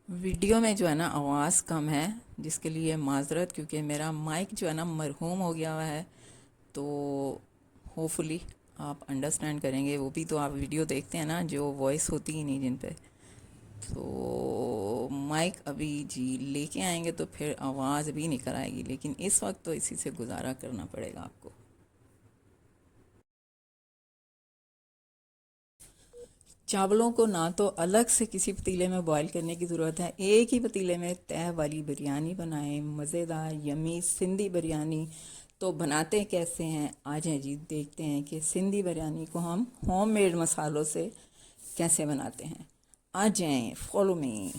Video में जो है ना आवाज़ कम है, जिसके लिए माज़रत, क्योंकि मेरा माइक जो है ना मरहूम हो गया हुआ है। तो होपफुली आप अंडरस्टैंड करेंगे। वो भी तो आप वीडियो देखते हैं ना, जो वॉइस होती ही नहीं जिन पे। तो माइक अभी जी लेके आएंगे तो फिर आवाज़ भी निकल आएगी, लेकिन इस वक्त तो इसी से गुजारा करना पड़ेगा आपको। चावलों को ना तो अलग से किसी पतीले में बॉईल करने की ज़रूरत है, एक ही पतीले में तह वाली बिरयानी बनाएं, मज़ेदार यमी सिंधी बिरयानी। तो बनाते कैसे हैं, आज हैं जी देखते हैं कि सिंधी बिरयानी को हम होममेड मसालों से कैसे बनाते हैं। आ जाएं, फॉलो मी।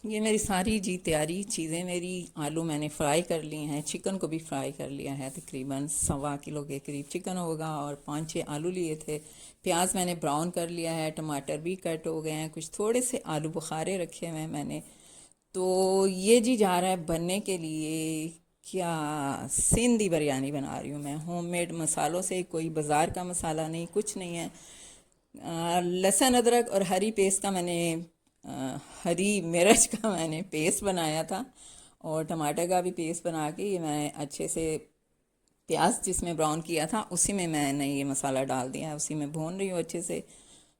ये मेरी सारी जी तैयारी चीज़ें मेरी। आलू मैंने फ्राई कर लिए हैं, चिकन को भी फ्राई कर लिया है। तकरीबन 1.25 किलो के करीब चिकन होगा और 5-6 आलू लिए थे। प्याज मैंने ब्राउन कर लिया है, टमाटर भी कट हो गए हैं, कुछ थोड़े से आलू बुखारे रखे हुए हैं मैंने। तो ये जी जा रहा है बनने के लिए। क्या सिंधी बिरयानी बना रही हूँ मैं होममेड मसालों से, कोई बाज़ार का मसाला नहीं, कुछ नहीं है। लहसुन अदरक और हरी पेस्ट का मैंने हरी मिर्च का मैंने पेस्ट बनाया था, और टमाटर का भी पेस्ट बना के ये मैं अच्छे से प्याज जिसमें ब्राउन किया था उसी में मैंने ये मसाला डाल दिया है, उसी में भून रही हूँ अच्छे से।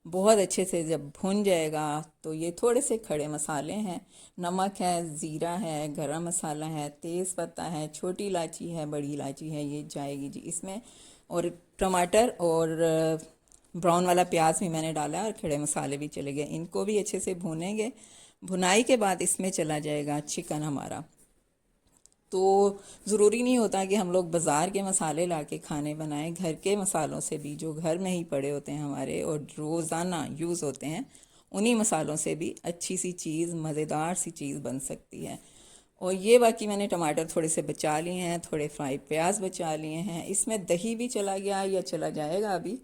बहुत अच्छे से जब भुन जाएगा तो ये थोड़े से खड़े मसाले हैं, नमक है, ज़ीरा है, गरम मसाला है, तेज़ पत्ता है, छोटी इलायची है, बड़ी इलायची है, ये जाएगी जी इसमें। और टमाटर और ब्राउन वाला प्याज भी मैंने डाला है, और खड़े मसाले भी चले गए, इनको भी अच्छे से भूनेंगे। भुनाई के बाद इसमें चला जाएगा चिकन हमारा। तो ज़रूरी नहीं होता कि हम लोग बाज़ार के मसाले ला के खाने बनाएं, घर के मसालों से भी जो घर में ही पड़े होते हैं हमारे और रोज़ाना यूज़ होते हैं, उन्हीं मसालों से भी अच्छी सी चीज़, मज़ेदार सी चीज़ बन सकती है। और ये बाकी मैंने टमाटर थोड़े से बचा लिए हैं, थोड़े फ्राई प्याज बचा लिए हैं, इसमें दही भी चला गया या चला जाएगा अभी।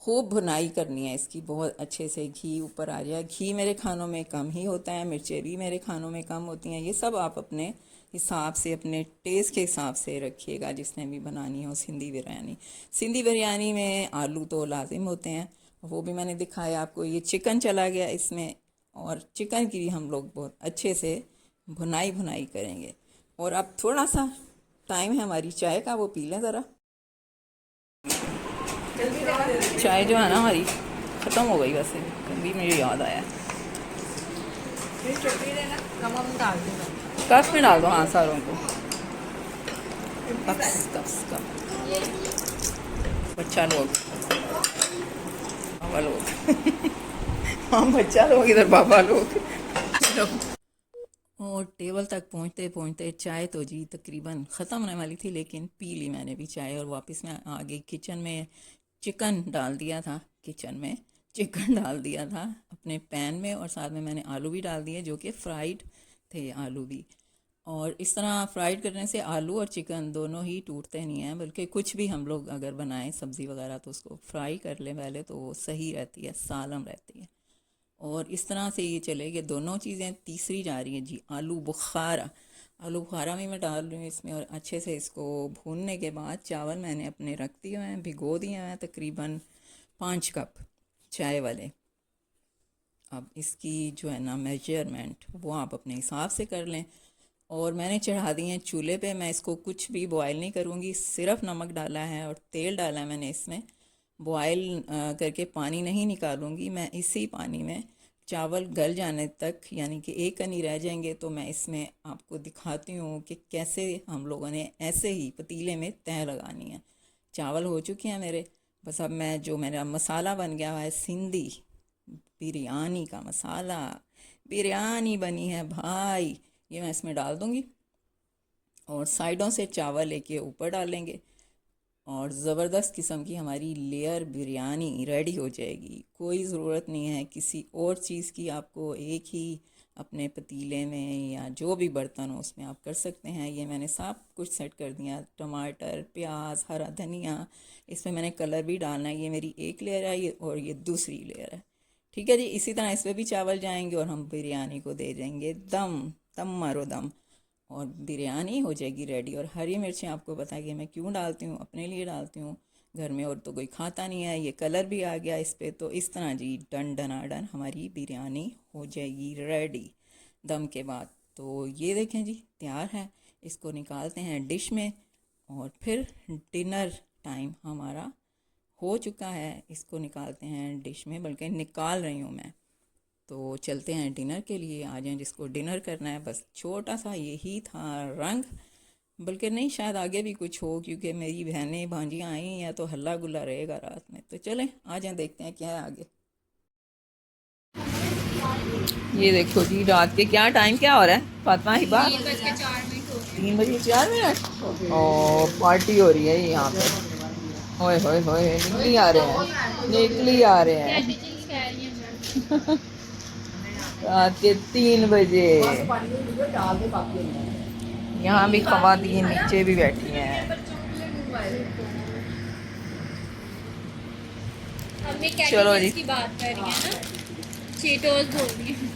खूब भुनाई करनी है इसकी, बहुत अच्छे से घी ऊपर आ जाए। घी मेरे खानों में कम ही होता है, मिर्चें भी मेरे खानों में कम होती हैं। ये सब आप अपने हिसाब से, अपने टेस्ट के हिसाब से रखिएगा जिसने भी बनानी हो सिंधी बिरयानी। सिंधी बिरयानी में आलू तो लाजिम होते हैं, वो भी मैंने दिखाया आपको। ये चिकन चला गया इसमें, और चिकन की भी हम लोग बहुत अच्छे से भुनाई भुनाई करेंगे। और अब थोड़ा सा टाइम है हमारी चाय का, वो पी लें ज़रा। चाय जो है ना हमारी ख़त्म हो गई वैसे, अभी मुझे याद आया। कम डाल दूंगा। कप में डाल दो, हाँ सारों को। Cups cups cup. बच्चा लोग, पापा लोग। हाँ बच्चा लोग, इधर पापा लोग। और टेबल तक पहुँचते पहुँचते चाय तो जी तकरीबन ख़त्म होने वाली थी, लेकिन पी ली मैंने भी चाय। और वापस मैं आ गई किचन में। चिकन डाल दिया था किचन में, चिकन डाल दिया था अपने पैन में, और साथ में मैंने आलू भी डाल दिए जो कि फ्राइड थे आलू भी। और इस तरह फ्राइड करने से आलू और चिकन दोनों ही टूटते नहीं हैं, बल्कि कुछ भी हम लोग अगर बनाएं सब्ज़ी वगैरह तो उसको फ्राई कर लें पहले, तो वो सही रहती है, सालम रहती है। और इस तरह से ये चलेगी दोनों चीज़ें। तीसरी जा रही है जी आलू बुखारा। आलू बुखारा भी मैं डाल रही हूँ इसमें, और अच्छे से इसको भूनने के बाद चावल मैंने अपने रख दिए हैं, भिगो दिए हैं, तकरीबन 5 कप चाय वाले। अब इसकी जो है ना मेजरमेंट वो आप अपने हिसाब से कर लें। और मैंने चढ़ा दी हैं चूल्हे पे। मैं इसको कुछ भी बॉयल नहीं करूँगी, सिर्फ नमक डाला है और तेल डाला है मैंने इसमें। बॉयल करके पानी नहीं निकालूंगी मैं, इसी पानी में चावल गल जाने तक, यानी कि एक कनी रह जाएंगे तो मैं इसमें आपको दिखाती हूँ कि कैसे हम लोगों ने ऐसे ही पतीले में तह लगानी है। चावल हो चुके हैं मेरे, बस अब मैं जो मेरा मसाला बन गया हुआ है सिंधी बिरयानी का मसाला, बिरयानी बनी है भाई, ये मैं इसमें डाल दूँगी। और साइडों से चावल लेके ऊपर डालेंगे, और ज़बरदस्त किस्म की हमारी लेयर बिरयानी रेडी हो जाएगी। कोई ज़रूरत नहीं है किसी और चीज़ की, आपको एक ही अपने पतीले में या जो भी बर्तन हो उसमें आप कर सकते हैं। ये मैंने सब कुछ सेट कर दिया, टमाटर, प्याज, हरा धनिया, इसमें मैंने कलर भी डालना है। ये मेरी एक लेयर है, ये और ये दूसरी लेयर है। ठीक है जी, इसी तरह इसमें भी चावल जाएंगे और हम बिरयानी को दे देंगे दम, दम मारो दम, और बिरयानी हो जाएगी रेडी। और हरी मिर्चें आपको पता है कि मैं क्यों डालती हूँ, अपने लिए डालती हूँ, घर में और तो कोई खाता नहीं है। ये कलर भी आ गया इस पे। तो इस तरह जी डन डनाडन हमारी बिरयानी हो जाएगी रेडी दम के बाद। तो ये देखें जी तैयार है। इसको निकालते हैं डिश में और फिर डिनर टाइम हमारा हो चुका है। इसको निकालते हैं डिश में, बल्कि निकाल रही हूँ मैं। तो चलते हैं डिनर के लिए। आ जाएं जिसको डिनर करना है। बस छोटा सा यही था रंग, बल्कि नहीं शायद आगे भी कुछ हो, क्योंकि मेरी बहनें भांजियाँ आई हैं तो हल्ला गुल्ला रहेगा रात में। तो चलें आ जाएं देखते हैं क्या है आगे। ये देखो जी रात के क्या टाइम क्या हो रहा है फातिमा हिबा? 3 बजे 4 मिनट और पार्टी हो रही है यहाँ पे। होए होए होए निकली आ रहे हैं, निकली आ रहे हैं रात के 3 बजे। यहाँ भी ख़वातीन नीचे भी बैठी हैं। चलो जी की बात कर रही है ना, चीटोस बोल रही है।